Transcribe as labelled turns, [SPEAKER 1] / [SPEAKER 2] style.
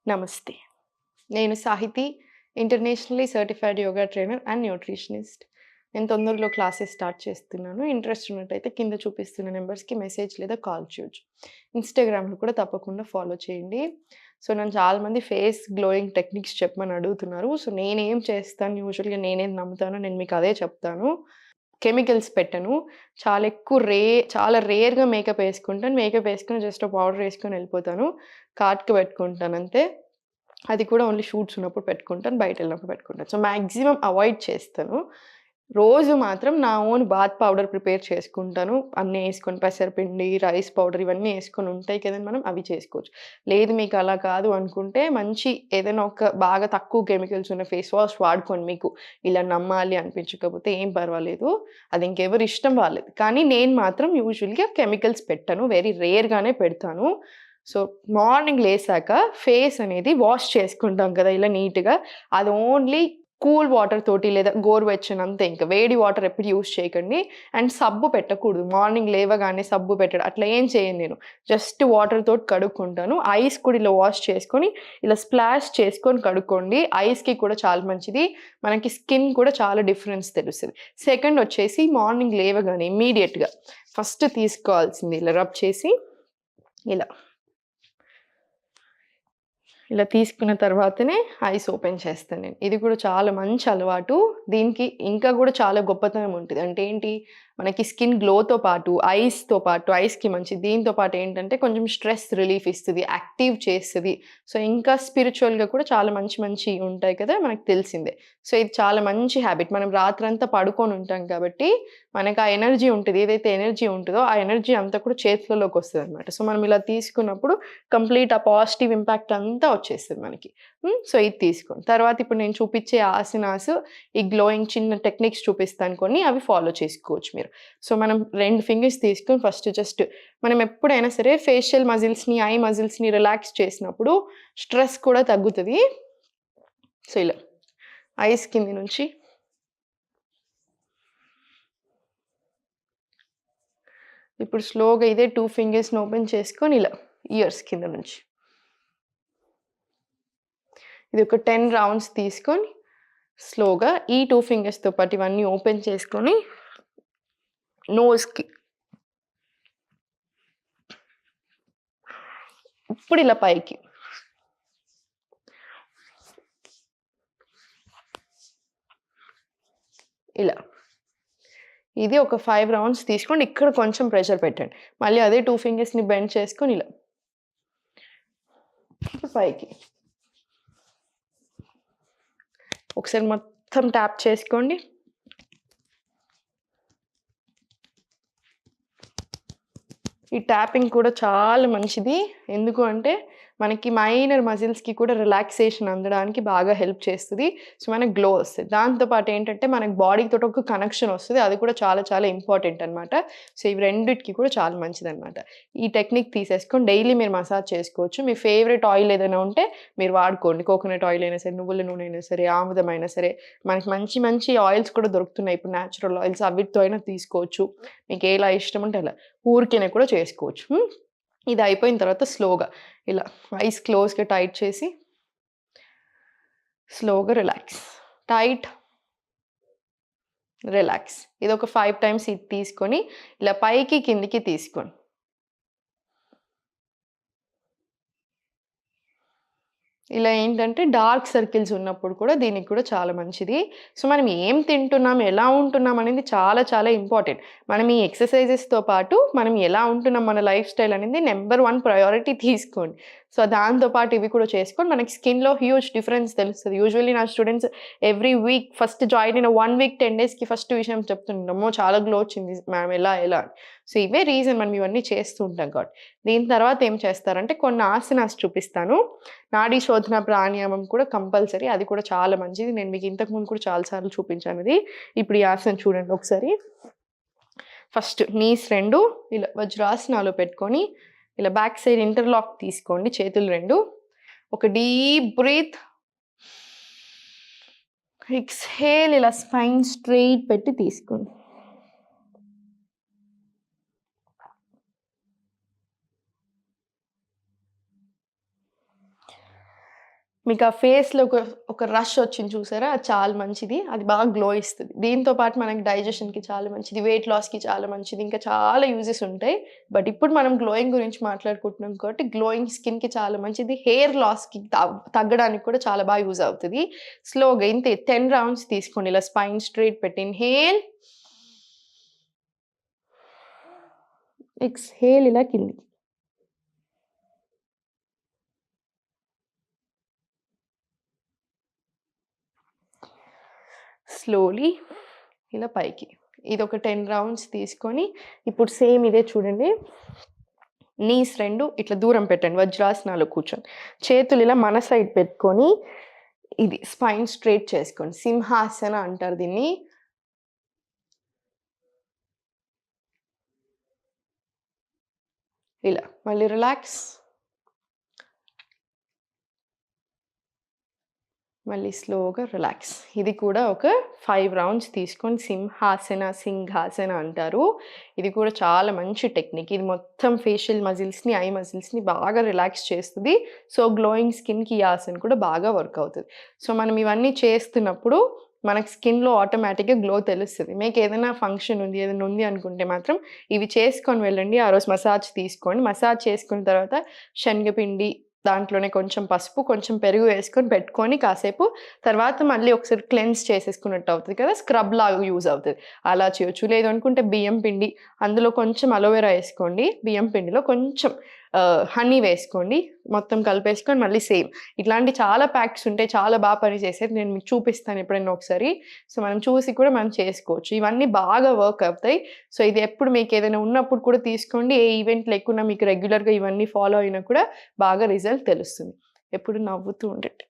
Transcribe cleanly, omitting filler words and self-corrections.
[SPEAKER 1] నమస్తే. నేను Sahithi, internationally certified yoga trainer and nutritionist. నేను తొందరలో క్లాసెస్ స్టార్ట్ చేస్తున్నాను. ఇంట్రెస్ట్ ఉన్నట్టయితే కింద చూపిస్తున్న నంబర్స్‌కి మెసేజ్ లేదా కాల్ చేయొచ్చు. ఇన్‌స్టాగ్రామ్‌లో కూడా తప్పకుండా ఫాలో చేయండి. నన్ను చాలామంది ఫేస్ గ్లోయింగ్ టెక్నిక్స్ చెప్పమని అడుగుతున్నారు. నేనేం చేస్తాను, యూజువల్‌గా నేనేది నమ్ముతానో నేను మీకు అదే చెప్తాను. కెమికల్స్ పెట్టను. చాలా రేర్‌గా మేకప్ ఏసుకుంటాను. మేకప్ ఏసుకొని జస్ట్ పౌడర్ ఏసుకొని ఎళ్ళిపోతాను. కాటుక పెట్టుకుంటాను అంతే. అది కూడా ఓన్లీ షూట్స్ ఉన్నప్పుడు పెట్టుకుంటాను. బయటెళ్ళినప్పుడు పెట్టుకుంటాను. మాక్సిమం అవాయిడ్ చేస్తాను. రోజు మాత్రం నా ఓన్ బాత్ పౌడర్ ప్రిపేర్ చేసుకుంటాను. అన్నీ ఏసుకొని పెసరపిండి, రైస్ పౌడర్ ఇవన్నీ ఏసుకొని ఉంటాయి కదండీ మనం అవి చేసుకోవచ్చు. లేదు మీకు అలా కాదు అనుకుంటే మంచి ఏదైనా ఒక బాగా తక్కువ కెమికల్స్ ఉన్న ఫేస్ వాష్ వాడుకోండి. మీకు ఇలా నమ్మాలి అనిపించకపోతే ఏం పర్వాలేదు. అది ఇంకెవరి ఇష్టం వాళ్ళది. కానీ నేను మాత్రం యూజువల్‌గా కెమికల్స్ పెట్టను. వెరీ రేర్‌గానే పెడతాను. సో, మార్నింగ్ లేసాక ఫేస్ అనేది వాష్ చేసుకుంటాం కదా! ఇలా నీట్‌గా. అది ఓన్లీ కూల్ వాటర్ తోటి లేదా గోరువెచ్చనంతే ఇంక. వేడి వాటర్ ఎప్పుడు యూజ్ చేయకండి. అండ్ సబ్బు పెట్టకూడదు. మార్నింగ్ లేవగానే సబ్బు పెట్టడం అట్లా ఏం చేయను నేను. జస్ట్ వాటర్ తోటి కడుక్కుంటాను. ఐస్ కూడా ఇలా వాష్ చేసుకొని, ఇలా స్ప్లాష్ చేసుకొని కడుక్కోండి. ఐస్‌కి కూడా చాలా మంచిది. మనకి స్కిన్ కూడా చాలా డిఫరెన్స్ తెలుస్తది. సెకండ్ వచ్చేసి మార్నింగ్ లేవగానే ఇమ్మీడియేట్‌గా ఫస్ట్ తీసుకోవాల్సింది ఇలా రబ్ చేసి ఇలా. ఇలా తీసుకున్న తర్వాతనే ఐస్ ఓపెన్ చేస్తాను నేను. ఇది కూడా చాలా మంచి అలవాటు. దీనికి ఇంకా గూడా చాలా గొప్పతనం ఉంటది. అంటే ఏంటి, మనకి స్కిన్ గ్లోతో పాటు, ఐస్‌కి మంచిది. దీంతో పాటు ఏంటంటే కొంచెం స్ట్రెస్ రిలీఫ్ ఇస్తది. యాక్టివ్ చేస్తది. ఇంకా స్పిరిచువల్‌గా కూడా చాలా మంచియి ఉంటాయి కదా! మనకు తెలిసిందే. ఇది చాలా మంచి హాబిట్. మనం రాత్రంతా పడుకొని ఉంటాం కాబట్టి, మనకు ఆ ఎనర్జీ ఉంటది. ఏదైతే ఎనర్జీ ఉంటదో, ఆ ఎనర్జీ అంతా కూడా చేతులలోకొస్తదనమాట. మనం ఇలా తీసుకున్నప్పుడు కంప్లీట్ ఆ పాజిటివ్ ఇంపాక్ట్ అంతా వచ్చేస్తది మనకి. ఇది తీసుకోండి. తర్వాత ఇప్పుడు నేను చూపిచ్చే ఆసనాస్, ఈ గ్లోయింగ్ చిన్న టెక్నిక్స్ చూపిస్తాను కొన్ని. అవి ఫాలో చేసుకోవచ్చు మీరు. మనం 2 ఫింగర్స్ తీసుకొని ఫస్ట్ జస్ట్ మనం ఎప్పుడైనా సరే ఫేషియల్ మజిల్స్‌ని, ఐ మజిల్స్‌ని రిలాక్స్ చేసినప్పుడు స్ట్రెస్ కూడా తగ్గుతది. ఇలా ఐస్ కింది నుంచి ఇప్పుడు స్లోగా ఇదే 2 ఫింగర్స్‌ని ఓపెన్ చేసుకొని ఇలా ఇయర్స్ కింద నుంచి. ఇది ఒక 10 రౌండ్స్ తీసుకొని స్లోగా ఈ 2 ఫింగర్స్‌తో పాటు ఇవన్నీ ఓపెన్ చేసుకొని నోస్‌కి ఇప్పుడు ఇలా పైకి. ఇలా. ఇది ఒక 5 రౌండ్స్ తీసుకోండి. ఇక్కడ కొంచెం ప్రెషర్ పెట్టండి. మళ్ళీ అదే 2 ఫింగర్స్‌ని బెండ్ చేసుకొని ఇలా. ఇప్పుడు పైకి. ఒకసారి మొత్తం ట్యాప్ చేసుకోండి. ఈ ట్యాపింగ్ కూడా చాలా మంచిది. ఎందుకు అంటే మనకి మైనర్ మజిల్స్‌కి కూడా రిలాక్సేషన్ అందడానికి బాగా హెల్ప్ చేస్తది. మనకు గ్లో వస్తది. దాంతో పాటు ఏంటంటే మనకి బాడీతోటి ఒక కనెక్షన్ వస్తది. అది కూడా చాలా చాలా ఇంపార్టెంట్ అన్నమాట. ఇవి రెండిటికి కూడా చాలా మంచిదన్నమాట. ఈ టెక్నిక్ తీసేసుకొని డైలీ మీరు మసాజ్ చేసుకోవచ్చు. మీ ఫేవరెట్ ఆయిల్ ఏదైనా ఉంటే మీరు వాడుకోండి. కోకోనట్ ఆయిల్ అయినా సరే, నువ్వుల నూనె అయినా సరే, ఆముదం అయినా సరే, మనకి మంచి మంచి ఆయిల్స్ కూడా దొరుకుతున్నాయి. ఇప్పుడు నేచురల్ ఆయిల్స్ అవిటితో అయినా తీసుకోవచ్చు. మీకు ఎలా ఇష్టం ఉంటే అలా. ఊరికేనే కూడా చేసుకోవచ్చు. ఇది అయిపోయిన తర్వాత స్లోగా ఇలా ఐస్ క్లోజ్‌గా టైట్ చేసి స్లోగా రిలాక్స్. Tight, relax. ఇదొక 5 టైమ్స్ ఇది తీసుకొని ఇలా పైకి, కిందకి తీసుకోండి. ఇలా ఏంటంటే డార్క్ సర్కిల్స్ ఉన్నప్పుడు కూడా దీనికి కూడా చాలా మంచిది. మనం ఏం తింటున్నాం, ఎలా ఉంటున్నాం అనేది చాలా చాలా ఇంపార్టెంట్. మనం ఈ ఎక్సర్‌సైజెస్‌తో పాటు మనం ఎలా ఉంటున్నాం, మన లైఫ్ స్టైల్ అనేది నంబర్ 1 ప్రయారిటీ తీసుకోండి. దాంతో పాటు ఇవి కూడా చేసుకొని మనకి స్కిన్‌లో హ్యూజ్ డిఫరెన్స్ తెలుస్తది. యూజువల్లీ నా students every week first join అయిన 1 వీక్ 10 డేస్‌కి ఫస్ట్ విషయం చెప్తుంటారు. అమ్మో! చాలా గ్లో వచ్చింది మ్యామ్ ఎలా అని. ఇవే రీజన్ మనం ఇవన్నీ చేస్తూ ఉంటాం కాబట్టి. దీని తర్వాత ఏం చేస్తారంటే కొన్ని ఆసనాస్ చూపిస్తాను. నాడీ శోధన ప్రాణాయామం కూడా కంపల్సరీ. అది కూడా చాలా మంచిది. నేను మీకు ఇంతకుముందు కూడా చాలా సార్లు చూపించానది. ఇప్పుడు ఈ ఆసనం చూడండి ఒకసారి. ఫస్ట్ నీస్ 2 ఇలా వజ్రాసనాలో పెట్టుకొని ఇలా బ్యాక్ సైడ్ ఇంటర్లాక్ తీసుకోండి చేతులు 2. ఒక డీప్ బ్రీత్. ఎక్స్‌హేల్ ఇలా స్పైన్ స్ట్రెయిట్ పెట్టి తీసుకోండి. మీకు ఆ ఫేస్‌లో ఒక రష్ వచ్చింది చూసారా? అది చాలా మంచిది. అది బాగా గ్లో ఇస్తది. దీంతో పాటు మనకి డైజెషన్‌కి చాలా మంచిది. వెయిట్ లాస్‌కి చాలా మంచిది. ఇంకా చాలా యూజెస్ ఉంటాయి. బట్ ఇప్పుడు మనం గ్లోయింగ్ గురించి మాట్లాడుకుంటున్నాం కాబట్టి గ్లోయింగ్ స్కిన్‌కి చాలా మంచిది. హెయిర్ లాస్‌కి తగ్గడానికి కూడా చాలా బాగా యూజ్ అవుతది. స్లోగా ఇంతే 10 రౌండ్స్ తీసుకోండి. ఇలా స్పైన్ స్ట్రెయిట్ పెట్టి ఇన్‌హేల్. ఎక్స్‌హేల్ ఇలా కిందికి. స్లోలీ ఇలా పైకి. ఇదొక 10 రౌండ్స్ తీసుకొని ఇప్పుడు సేమ్ ఇదే చూడండి. నీస్ 2 ఇట్లా దూరం పెట్టండి. వజ్రాసనాలో కూర్చొని. చేతులు ఇలా మన సైడ్ పెట్టుకొని ఇది స్పైన్ స్ట్రెయిట్ చేసుకోండి. సింహాసన అంటారు దీన్ని. ఇలా మళ్ళీ రిలాక్స్. మళ్ళీ స్లోగా రిలాక్స్. ఇది కూడా ఒక 5 రౌండ్స్ తీసుకొని సింహాసన అంటారు. ఇది కూడా చాలా మంచి టెక్నిక్. ఇది మొత్తం ఫేషియల్ మజిల్స్‌ని, ఐ మజిల్స్‌ని బాగా రిలాక్స్ చేస్తది. సో, గ్లోయింగ్ స్కిన్‌కి ఈ ఆసన కూడా బాగా వర్క్ అవుతది. సో, మనం ఇవన్నీ చేస్తున్నప్పుడు మనకి స్కిన్‌లో ఆటోమేటిక్‌గా గ్లో తెలుస్తది. మీకేదైనా ఫంక్షన్ ఉంది, ఏదైనా ఉంది అనుకుంటే మాత్రం ఇవి చేసుకొని వెళ్ళండి. ఆ రోజు మసాజ్ తీసుకోండి. మసాజ్ చేసుకున్న తర్వాత శనగపిండి దాంట్లోనే కొంచెం పసుపు, కొంచెం పెరుగు వేసుకొని పెట్టుకొని కాసేపు తర్వాత మళ్ళీ ఒకసారి క్లెన్స్ చేసేసుకున్నట్టు అవుతది కదా! స్క్రబ్‌లాగా యూజ్ అవుతది. అలా చేయొచ్చు. లేదు అనుకుంటే బియ్యం పిండి, అందులో కొంచెం అలోవెరా ఏసుకోండి. బియ్యం పిండిలో కొంచెం హనీ వేసుకోండి. మొత్తం కలిపేసుకొని మళ్ళీ సేమ్. ఇట్లాంటి చాలా ప్యాక్స్ ఉంటాయి. చాలా పనిచేసేది. నేను మీకు చూపిస్తాను ఎప్పుడైనా ఒకసారి. సో, మనం చూసి కూడా మనం చేసుకోవచ్చు. ఇవన్నీ బాగా వర్క్ అవుతాయి. సో, ఇది ఎప్పుడు మీకేదైనా ఉన్నప్పుడు కూడా తీసుకోండి. ఏ ఈవెంట్ లేకున్నా మీకు రెగ్యులర్‌గా ఇవన్నీ ఫాలో అయినా కూడా బాగా రిజల్ట్ తెలుస్తుంది. ఎప్పుడు నవ్వుతూ ఉండండి.